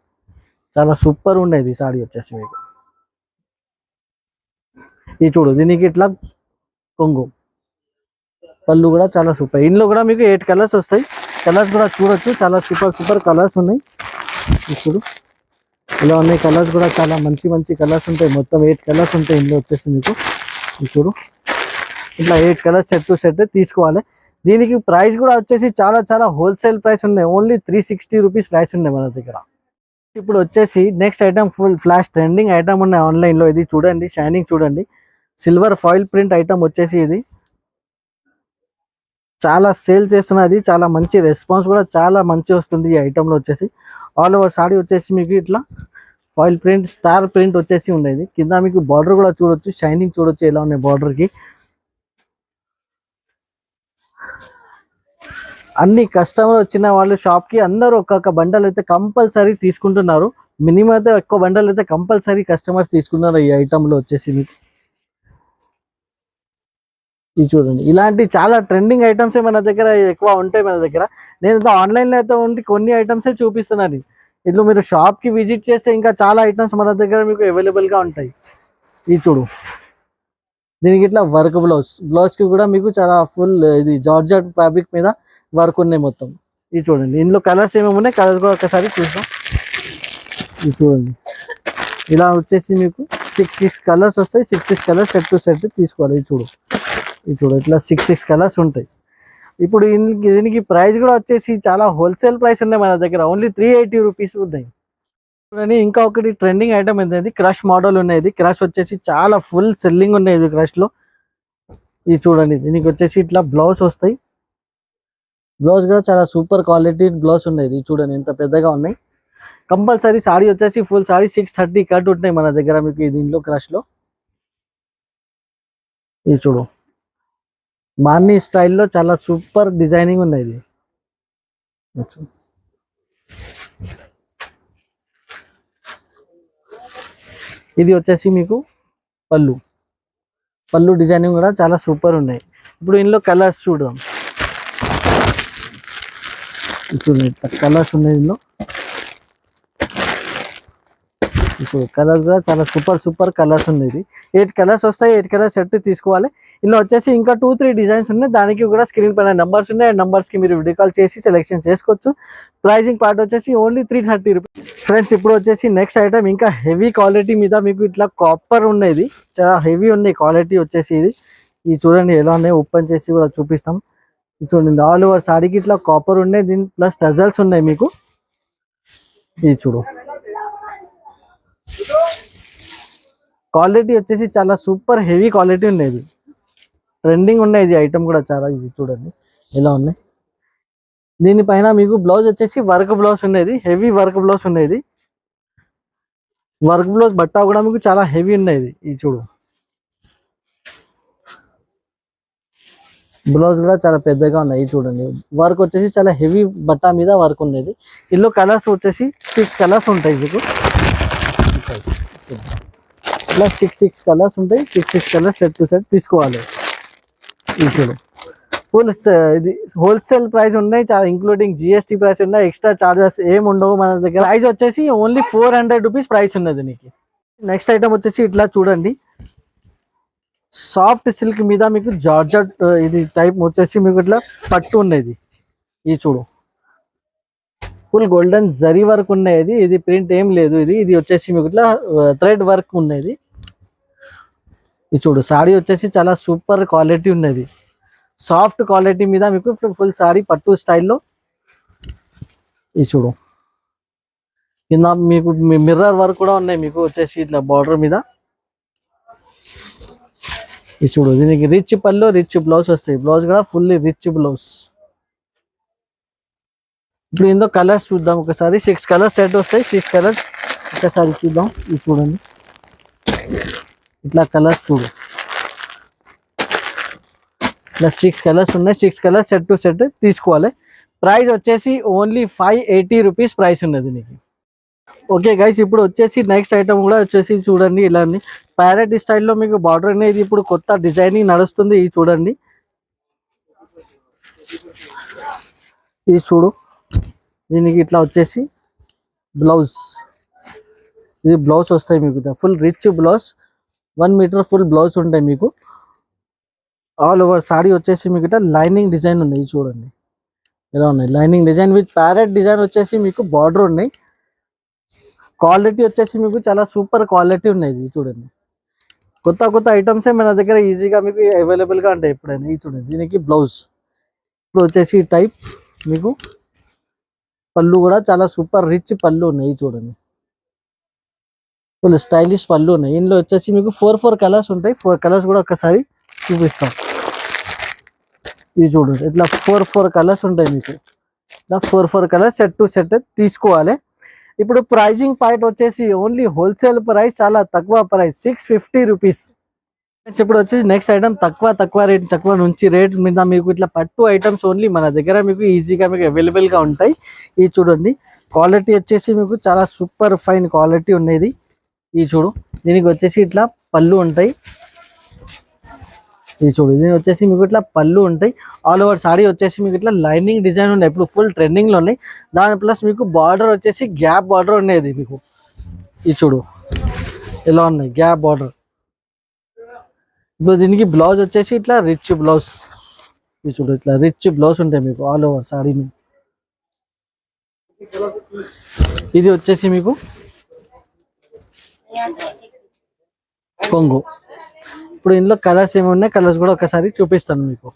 చాలా సూపర్ ఉండేది సారీ వచ్చేసి మీకు. ఇది చూడు, దీనికి ఇట్లా కొంగు, పళ్ళు కూడా చాలా సూపర్. ఇందులో కూడా మీకు 8 కలర్స్ వస్తాయి. కలర్స్ కూడా చూడొచ్చు, చాలా సూపర్ కలర్స్ ఉన్నాయి. ఇప్పుడు ఇలా ఉన్నాయి. కలర్స్ కూడా చాలా మంచి కలర్స్ ఉంటాయి. మొత్తం 8 కలర్స్ ఉంటాయి ఇందులో వచ్చేసి మీకు. చూడు ఇట్లా 8 కలర్స్ సెట్ టు సెట్ తీసుకోవాలి. దీనికి ప్రైస్ కూడా వచ్చేసి చాలా హోల్సేల్ ప్రైస్ ఉన్నాయి. ఓన్లీ 360 రూపీస్ ప్రైస్ ఉన్నాయి మన దగ్గర. ఇప్పుడు వచ్చేసి next item full flash trending item ఉన్నాయి ఆన్లైన్ లో. ఇది చూడండి, షైనింగ్ చూడండి, సిల్వర్ ఫాయిల్ ప్రింట్ ఐటమ్ వచ్చేసి ఇది చాలా సేల్ చేస్తున్నది. చాలా మంచి రెస్పాన్స్ కూడా చాలా మంచి వస్తుంది ఈ ఐటమ్ లో వచ్చేసి. ఆల్ ఓవర్ సారీ వచ్చేసి మీకు ఇట్లా ఫాయిల్ ప్రింట్, స్టార్ ప్రింట్ వచ్చేసి ఉండేది. కింద మీకు బార్డర్ కూడా చూడొచ్చు, షైనింగ్ చూడొచ్చు ఎలా ఉన్నాయి బార్డర్ కి. అన్ని కస్టమర్ వచ్చిన వాళ్ళు షాప్ కి అందరూ ఒక్కొక్క బండల్ అయితే కంపల్సరీ తీసుకుంటున్నారు. మినిమం అయితే ఎక్కువ బండల్ అయితే కంపల్సరీ కస్టమర్స్ తీసుకున్నారు ఈ ఐటమ్ లో వచ్చేసి మీకు. ఇది చూడండి, ఇలాంటి చాలా ట్రెండింగ్ ఐటమ్స్ మన దగ్గర ఎక్కువ ఉంటాయి మన దగ్గర. నేను ఆన్లైన్ లో అయితే ఉండి కొన్ని ఐటమ్స్ చూపిస్తున్నాను. ఇట్లా మీరు షాప్ కి విజిట్ చేస్తే ఇంకా చాలా ఐటమ్స్ మన దగ్గర మీకు అవైలబుల్ గా ఉంటాయి. ఇది చూడు, దీనికి ఇట్లా వర్క్ బ్లౌజ్ కి కూడా మీకు చాలా ఫుల్ ఇది జార్జెట్ ఫ్యాబ్రిక్ మీద వర్క్ ఉన్నాయి మొత్తం. ఇది చూడండి, ఇందులో కలర్స్ ఏమేమి ఉన్నాయి, కలర్స్ కూడా ఒకసారి చూద్దాం. ఇది చూడండి, ఇలా వచ్చేసి మీకు 6 కలర్స్ వస్తాయి. 6 కలర్స్ సెట్ టు సెట్ తీసుకోవాలి. ఇది చూడు ఇట్లా 6 కలర్స్ ఉంటాయి. ఇప్పుడు దీనికి ప్రైస్ కూడా వచ్చేసి చాలా హోల్సేల్ ప్రైస్ ఉన్నాయి మన దగ్గర, ఓన్లీ 380 రూపీస్ ఉన్నాయి. చూడండి ఇంకా ఒకటి ట్రెండింగ్ ఐటమ్ ఏంటంటే క్రష్ మోడల్ ఉన్నాయి. క్రష్ వచ్చేసి చాలా ఫుల్ సెల్లింగ్ ఉన్నాయి ఇది క్రష్ లో. ఇది చూడండి, దీనికి వచ్చేసి ఇట్లా బ్లౌజ్ వస్తాయి. బ్లౌజ్ కూడా చాలా సూపర్ క్వాలిటీ బ్లౌజ్ ఉన్నాయి. ఇది చూడండి ఎంత పెద్దగా ఉన్నాయి. కంపల్సరీ సారీ వచ్చేసి ఫుల్ సారీ 630 కట్ ఉంటాయి మన దగ్గర మీకు దీంట్లో క్రష్ లో. ఇది చూడు, మార్నీ స్టైల్లో చాలా సూపర్ డిజైనింగ్ ఉన్నాయి ఇది. ఇది వచ్చేసి మీకు పళ్ళు డిజైనింగ్ కూడా చాలా సూపర్ ఉన్నాయి. ఇప్పుడు ఇందులో కలర్స్ చూద్దాం. ఇప్పుడు కలర్స్ ఉన్నాయి ఇందులో. ఇప్పుడు కలర్స్ కూడా చాలా సూపర్ కలర్స్ ఉన్నాయి. 8 కలర్స్ వస్తాయి. 8 కలర్స్ సెట్ తీసుకోవాలి. ఇందులో వచ్చేసి ఇంకా 2-3 డిజైన్స్ ఉన్నాయి. దానికి కూడా స్క్రీన్ పైన నెంబర్స్ ఉన్నాయి. ఆ నెంబర్స్ కి మీరు వీడియో కాల్ చేసి సెలెక్షన్ చేసుకోవచ్చు. ప్రైజింగ్ పార్ట్ వచ్చేసి ఓన్లీ 330 రూపీస్. ఫ్రెండ్స్ ఇప్పుడు వచ్చేసి నెక్స్ట్ ఐటమ్ ఇంకా హెవీ క్వాలిటీ మీద మీకు ఇట్లా కాపర్ ఉన్నాయి. చాలా హెవీ ఉన్నాయి క్వాలిటీ వచ్చేసి. ఇది చూడండి ఎలా ఉన్నాయి, ఓపెన్ చేసి కూడా చూపిస్తాం. ఇది చూడండి, ఆల్ ఓవర్ సారీకి ఇట్లా కాపర్ ఉన్నాయి. దీని ప్లస్ టజల్స్ ఉన్నాయి మీకు. ఇది చూడు, క్వాలిటీ వచ్చేసి చాలా సూపర్ హెవీ క్వాలిటీ ఉన్నాయి. ట్రెండింగ్ ఉన్నాయి ఇది ఐటమ్ కూడా చాలా. ఇది చూడండి ఎలా ఉన్నాయి. దీనిపైన మీకు బ్లౌజ్ వచ్చేసి వర్క్ బ్లౌజ్ ఉన్నది, హెవీ వర్క్ బ్లౌజ్ ఉన్నది. వర్క్ బ్లౌజ్ బట్ట కూడా మీకు చాలా హెవీ ఉన్నది. ఇది చూడు, బ్లౌజ్ కూడా చాలా పెద్దగా ఉన్నాయి. చూడండి వర్క్ వచ్చేసి చాలా హెవీ బట్ట మీద వర్క్ ఉన్నది. ఇందులో కలర్స్ వచ్చేసి 6 కలర్స్ ఉంటాయి మీకు. ఇట్లా 6 కలర్స్ ఉంటాయి. 6 కలర్స్ సెట్ టు సెట్ తీసుకోవాలి. ఇది చూడు, ఫుల్ ఇది హోల్సేల్ ప్రైస్ ఉన్నాయి చాలా, ఇంక్లూడింగ్ జిఎస్టీ ప్రైస్ ఉన్నాయి. ఎక్స్ట్రా చార్జెస్ ఏమి ఉండవు మన దగ్గర. ప్రైస్ వచ్చేసి ఓన్లీ 400 రూపీస్ ప్రైస్ ఉన్నది నీకు. నెక్స్ట్ ఐటమ్ వచ్చేసి ఇట్లా చూడండి, సాఫ్ట్ సిల్క్ మీద మీకు జార్జెట్ ఇది టైప్ వచ్చేసి మీకు ఇట్లా పట్టు ఉన్నది. ఇది చూడు, ఫుల్ గోల్డెన్ జరీ వర్క్ ఉన్నది. ఇది ప్రింట్ ఏం లేదు. ఇది వచ్చేసి మీకు ఇట్లా థ్రెడ్ వర్క్ ఉన్నది. ఇది చూడు, సారీ వచ్చేసి చాలా సూపర్ క్వాలిటీ ఉన్నది. సాఫ్ట్ క్వాలిటీ మీద మీకు ఫుల్ సారీ పట్టు స్టైల్లో. ఇది చూడు, కింద మీకు మిర్రర్ వర్క్ కూడా ఉన్నాయి మీకు వచ్చేసి ఇట్లా బార్డర్ మీద. ఇది చూడు, దీనికి రిచ్ పళ్ళు రిచ్ బ్లౌజ్ వస్తాయి. బ్లౌజ్ కూడా ఫుల్లీ రిచ్ బ్లౌజ్. ఇప్పుడు ఇందులో కలర్స్ చూద్దాం ఒకసారి. 6 కలర్స్ సెట్ వస్తాయి. 6 కలర్స్ ఒకసారి చూద్దాం. ఇది చూడండి, ఇట్లా కలర్స్ చూడు, ఇట్లా 6 కలర్స్ ఉన్నాయి. 6 కలర్స్ సెట్ టు సెట్ తీసుకోవాలి. ప్రైస్ వచ్చేసి ఓన్లీ 580 రూపీస్ ప్రైస్ ఉన్నది నీకు. ఓకే గైస్, ఇప్పుడు వచ్చేసి నెక్స్ట్ ఐటమ్ కూడా వచ్చేసి చూడండి ఇలా ప్యారెట్ స్టైల్లో మీకు బార్డర్ అనేది ఇప్పుడు కొత్త డిజైనింగ్ నడుస్తుంది. ఇది చూడండి, ఇది చూడు, దీనికి ఇట్లా వచ్చేసి బ్లౌజ్, ఇది బ్లౌజ్ వస్తాయి మీకు full rich blouse. 1 metre full blouse ఉంటాయి మీకు. ఆల్ ఓవర్ సారీ వచ్చేసి మీకు ఇట్లా లైనింగ్ డిజైన్ ఉన్నాయి. చూడండి ఎలా ఉన్నాయి, lining design with parrot design వచ్చేసి మీకు బార్డర్ ఉన్నాయి. క్వాలిటీ వచ్చేసి మీకు చాలా సూపర్ క్వాలిటీ ఉన్నాయి. ఇది చూడండి, కొత్త ఐటమ్సే మన దగ్గర ఈజీగా మీకు అవైలబుల్గా ఉంటాయి ఎప్పుడైనా. ఇది చూడండి, దీనికి బ్లౌజ్ ఇప్పుడు వచ్చేసి టైప్ మీకు. పళ్ళు కూడా చాలా సూపర్ రిచ్ పళ్ళు ఉన్నాయి. చూడండి ఫుల్ స్టైలిష్ పళ్ళు ఉన్నాయి. ఇందులో వచ్చేసి మీకు 4 కలర్స్ ఉంటాయి. 4 కలర్స్ కూడా ఒకసారి చూపిస్తాం. ఇది చూడండి, ఇట్లా 4 కలర్స్ ఉంటాయి మీకు. ఇట్లా 4 కలర్స్ సెట్ టు సెట్ తీసుకోవాలి. ఇప్పుడు ప్రైజింగ్ పాయింట్ వచ్చేసి ఓన్లీ హోల్సేల్ ప్రైస్, చాలా తక్కువ ప్రైస్ 650 రూపీస్. ఇప్పుడు వచ్చేసి నెక్స్ట్ ఐటమ్ తక్కువ రేట్, తక్కువ నుంచి రేట్ మీద మీకు ఇట్లా పట్టు ఐటమ్స్ ఓన్లీ మన దగ్గర మీకు ఈజీగా మీకు అవైలబుల్గా ఉంటాయి. ఇది చూడండి, క్వాలిటీ వచ్చేసి మీకు చాలా సూపర్ ఫైన్ క్వాలిటీ ఉన్నది. ఇది చూడు, దీనికి వచ్చేసి ఇట్లా పళ్ళు ఉంటాయి. ఇది చూడు, దీని వచ్చేసి మీకు ఇట్లా పళ్ళు ఉంటాయి. ఆల్ ఓవర్ సారీ వచ్చేసి మీకు ఇట్లా లైనింగ్ డిజైన్ ఉన్నాయి. ఇప్పుడు ఫుల్ ట్రెండింగ్లో ఉన్నాయి. దాని ప్లస్ మీకు బార్డర్ వచ్చేసి గ్యాప్ బార్డర్ ఉండేది మీకు. ఇది చూడు ఎలా ఉన్నాయి, గ్యాప్ బార్డర్. ఇప్పుడు దీనికి బ్లౌజ్ వచ్చేసి ఇట్లా రిచ్ బ్లౌజ్. ఇది చూడు, ఇట్లా రిచ్ బ్లౌజ్ ఉంటాయి మీకు ఆల్ ఓవర్ సారీ మీద. ఇది వచ్చేసి మీకు కొంగు. ఇప్పుడు ఇందులో కలర్స్ ఏమి ఉన్నాయి, కలర్స్ కూడా ఒకసారి చూపిస్తాను మీకు.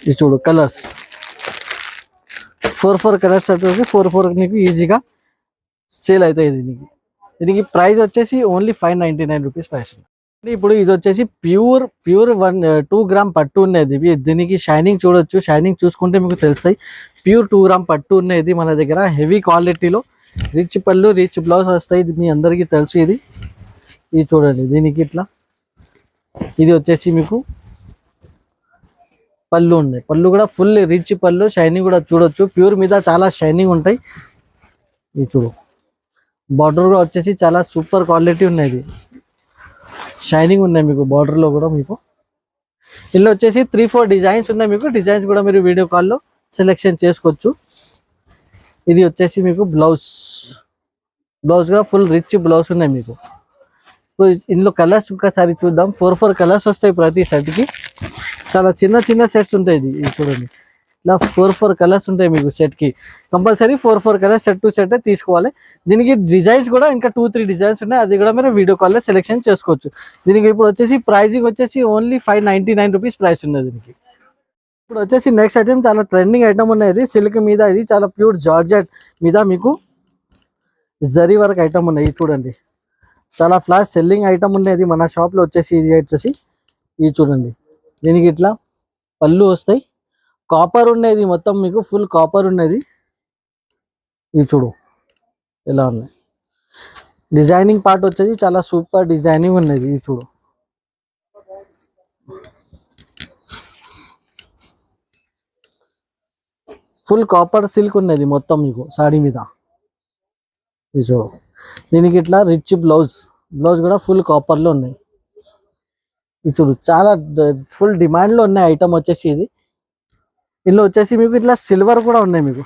ఇది చూడు కలర్స్ 4 కలర్స్ అయితే 4 నీకు ఈజీగా సేల్ అవుతాయి. దీనికి ప్రైస్ వచ్చేసి ఓన్లీ 599 రూపీస్ ప్రైస్. ఇప్పుడు ఇది వచ్చేసి ప్యూర్ 2 గ్రామ్ పట్టు ఉన్నది. దీనికి షైనింగ్ చూడొచ్చు, షైనింగ్ చూసుకుంటే మీకు తెలుస్తాయి. ప్యూర్ 2 గ్రామ్ పట్టు ఉన్నది మన దగ్గర, హెవీ క్వాలిటీలో, రిచ్ పళ్ళు రిచ్ బ్లౌజ్ వస్తాయి. ఇది మీ అందరికీ తెలుసు. ఇది చూడండి, దీనికి ఇట్లా ఇది వచ్చేసి మీకు పళ్ళు ఉన్నాయి. పళ్ళు కూడా ఫుల్ రిచ్ పళ్ళు, షైనింగ్ కూడా చూడొచ్చు. ప్యూర్ మీద చాలా షైనింగ్ ఉంటాయి. ఇది చూడు, బార్డర్ కూడా వచ్చేసి చాలా సూపర్ క్వాలిటీ ఉన్నది, షైనింగ్ ఉన్నాయి మీకు బార్డర్లో కూడా. మీకు ఇందులో వచ్చేసి 3-4 డిజైన్స్ ఉన్నాయి. మీకు డిజైన్స్ కూడా మీరు వీడియో కాల్లో సెలెక్షన్ చేసుకోవచ్చు. ఇది వచ్చేసి మీకు బ్లౌజ్ కూడా ఫుల్ రిచ్ బ్లౌజ్ ఉన్నాయి మీకు. ఇప్పుడు ఇందులో కలర్స్ ఒకసారి చూద్దాం. 4 కలర్స్ వస్తాయి ప్రతి సెట్కి. చాలా చిన్న సెట్స్ ఉంటాయి. ఇది చూడండి, ఇలా 4 కలర్స్ ఉంటాయి మీకు సెట్కి. Compulsory 4 colours set to set తీసుకోవాలి. దీనికి డిజైన్స్ కూడా ఇంకా 2-3 డిజైన్స్ ఉన్నాయి, అది కూడా మీరు వీడియో కాల్లో సెలెక్షన్ చేసుకోవచ్చు. దీనికి ఇప్పుడు వచ్చేసి ప్రైజింగ్ వచ్చేసి ఓన్లీ 599 రూపీస్ ప్రైస్ ఉన్నది దీనికి. ఇప్పుడు వచ్చేసి నెక్స్ట్ ఐటమ్ చాలా ట్రెండింగ్ ఐటమ్ ఉన్నది, సిల్క్ మీద. ఇది చాలా ప్యూర్ జార్జెట్ మీద మీకు జరీ వర్క్ ఐటమ్ ఉన్నాయి. చూడండి, చాలా ఫ్లాష్ సెల్లింగ్ ఐటమ్ ఉన్నది మన షాప్లో వచ్చేసి. ఇది చూడండి, దీనికి ఇట్లా పళ్ళు వస్తాయి, కాపర్ ఉన్నది మొత్తం మీకు, ఫుల్ కాపర్ ఉన్నది. ఇది చూడు ఎలా ఉన్నాయి. డిజైనింగ్ పార్ట్ వచ్చేసి చాలా సూపర్ డిజైనింగ్ ఉన్నది. ఇది చూడు, ఫుల్ కాపర్ సిల్క్ ఉన్నది మొత్తం మీకు సాడీ మీద. ఇది చూడు, దీనికి ఇట్లా రిచ్ బ్లౌజ్ కూడా ఫుల్ కాపర్లో ఉన్నాయి. ఇది చూడు, చాలా ఫుల్ డిమాండ్లో ఉన్నాయి ఐటమ్ వచ్చేసి. ఇందులో వచ్చేసి మీకు ఇట్లా సిల్వర్ కూడా ఉన్నాయి మీకు.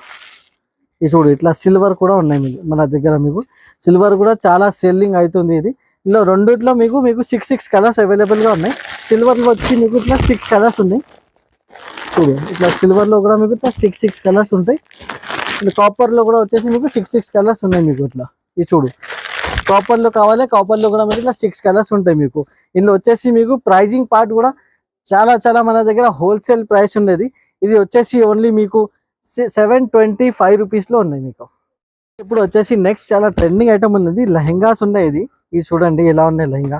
ఇది చూడు, ఇట్లా సిల్వర్ కూడా ఉన్నాయి మీకు మన దగ్గర. మీకు సిల్వర్ కూడా చాలా సెల్లింగ్ అవుతుంది. ఇందులో రెండిట్లో మీకు 6 కలర్స్ అవైలబుల్గా ఉన్నాయి. సిల్వర్లో వచ్చి మీకు ఇట్లా 6 కలర్స్ ఉన్నాయి. చూడు, ఇట్లా సిల్వర్లో కూడా మీకు ఇట్లా 6 కలర్స్ ఉంటాయి. కాపర్లో కూడా వచ్చేసి మీకు 6 కలర్స్ ఉన్నాయి మీకు ఇట్లా. ఇది చూడు, కాపర్లో కావాలి, కాపర్లో కూడా మీకు ఇట్లా 6 కలర్స్ ఉంటాయి మీకు. ఇందులో వచ్చేసి మీకు ప్రైజింగ్ పార్ట్ కూడా చాలా మన దగ్గర హోల్సేల్ ప్రైస్ ఉన్నది. ఇది వచ్చేసి ఓన్లీ మీకు 725 రూపీస్లో ఉన్నాయి మీకు. ఇప్పుడు వచ్చేసి నెక్స్ట్ చాలా ట్రెండింగ్ ఐటమ్ ఉన్నది, లెహెంగాస్ ఉన్నాయి. ఇది చూడండి ఎలా ఉన్నాయి లెహెంగా.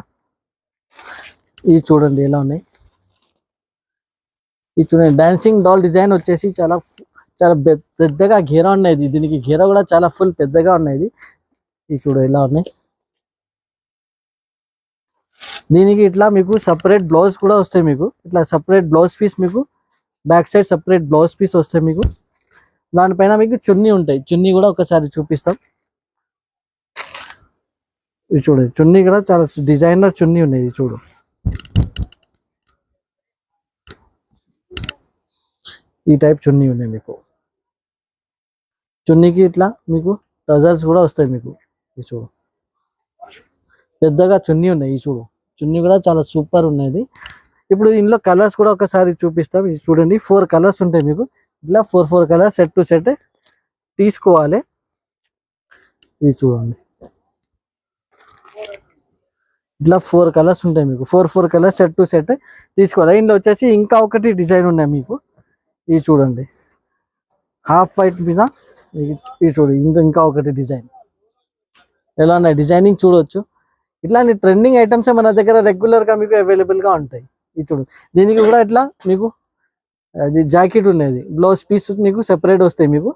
ఇది చూడండి ఎలా ఉన్నాయి. ఇది చూడండి, డాన్సింగ్ డాల్ డిజైన్ వచ్చేసి చాలా పెద్దగా ఘేరా ఉన్నది. దీనికి ఘేరా కూడా చాలా ఫుల్ పెద్దగా ఉన్నది. ఇది చూడు ఎలా ఉన్నాయి. దీనికి ఇట్లా మీకు సపరేట్ బ్లౌజ్ కూడా వస్తాయి మీకు. ఇట్లా సపరేట్ బ్లౌజ్ పీస్ మీకు, back side separate blouse piece వస్తాయి మీకు. దానిపైన మీకు చున్నీ ఉంటాయి. చున్నీ కూడా ఒకసారి చూపిస్తాం. ఇది చూడండి, చున్నీ కూడా చాలా డిజైనర్ చున్నీ ఉన్నాయి. ఇది చూడు, ఈ టైప్ చున్నీ ఉన్నాయి మీకు. చున్నీకి ఇట్లా మీకు టజల్స్ కూడా వస్తాయి మీకు. ఇది చూడు, పెద్దగా చున్నీ ఉన్నాయి. ఈ చూడు, చున్నీ కూడా చాలా సూపర్ ఉన్నది. ఇప్పుడు ఇందులో కలర్స్ కూడా ఒకసారి చూపిస్తాం. ఇది చూడండి, 4 కలర్స్ ఉంటాయి మీకు. ఇట్లా 4 కలర్స్ సెట్ టు సెట్ తీసుకోవాలి. ఇది చూడండి, ఇట్లా 4 కలర్స్ ఉంటాయి మీకు. 4 కలర్స్ సెట్ టు సెట్ తీసుకోవాలి. ఇందులో వచ్చేసి ఇంకా ఒకటి డిజైన్ ఉన్నాయి మీకు. ఇది చూడండి, హాఫ్ వైట్ మీద. ఇది చూడు, ఇంకా ఒకటి డిజైన్ ఎలా ఉన్నాయి. డిజైనింగ్ చూడవచ్చు. ఇట్లాంటి ట్రెండింగ్ ఐటమ్స్ మన దగ్గర రెగ్యులర్గా మీకు అవైలబుల్గా ఉంటాయి. ఇది చూడు, దీనికి కూడా ఇట్లా మీకు అది జాకెట్ ఉన్నది, బ్లౌజ్ పీస్ మీకు సెపరేట్ వస్తాయి మీకు.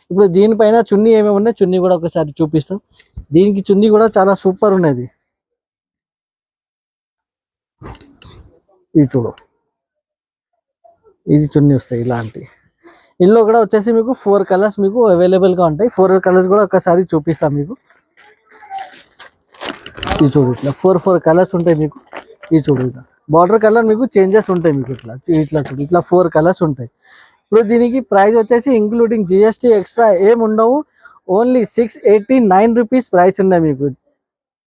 ఇప్పుడు దీనిపైన చున్నీ ఏమేమి ఉన్నాయి, చున్నీ కూడా ఒకసారి చూపిస్తాం. దీనికి చున్నీ కూడా చాలా సూపర్ ఉన్నది. ఇది చూడు, ఇది చున్నీ వస్తాయి ఇలాంటి. ఇందులో కూడా వచ్చేసి మీకు 4 కలర్స్ మీకు అవైలబుల్గా ఉంటాయి. 4 కలర్స్ కూడా ఒకసారి చూపిస్తాం మీకు. ఇది చూడు, ఇట్లా 4 కలర్స్ ఉంటాయి మీకు. ఇది చూడు, ఇట్లా బార్డర్ కలర్ మీకు చేంజెస్ ఉంటాయి మీకు. ఇట్లా చూడు, ఇట్లా 4 కలర్స్ ఉంటాయి. ఇప్పుడు దీనికి ప్రైస్ వచ్చేసి ఇంక్లూడింగ్ GST ఎక్స్ట్రా ఏం ఉండవు. ఓన్లీ 689 రూపీస్ ప్రైస్ ఉన్నాయి మీకు.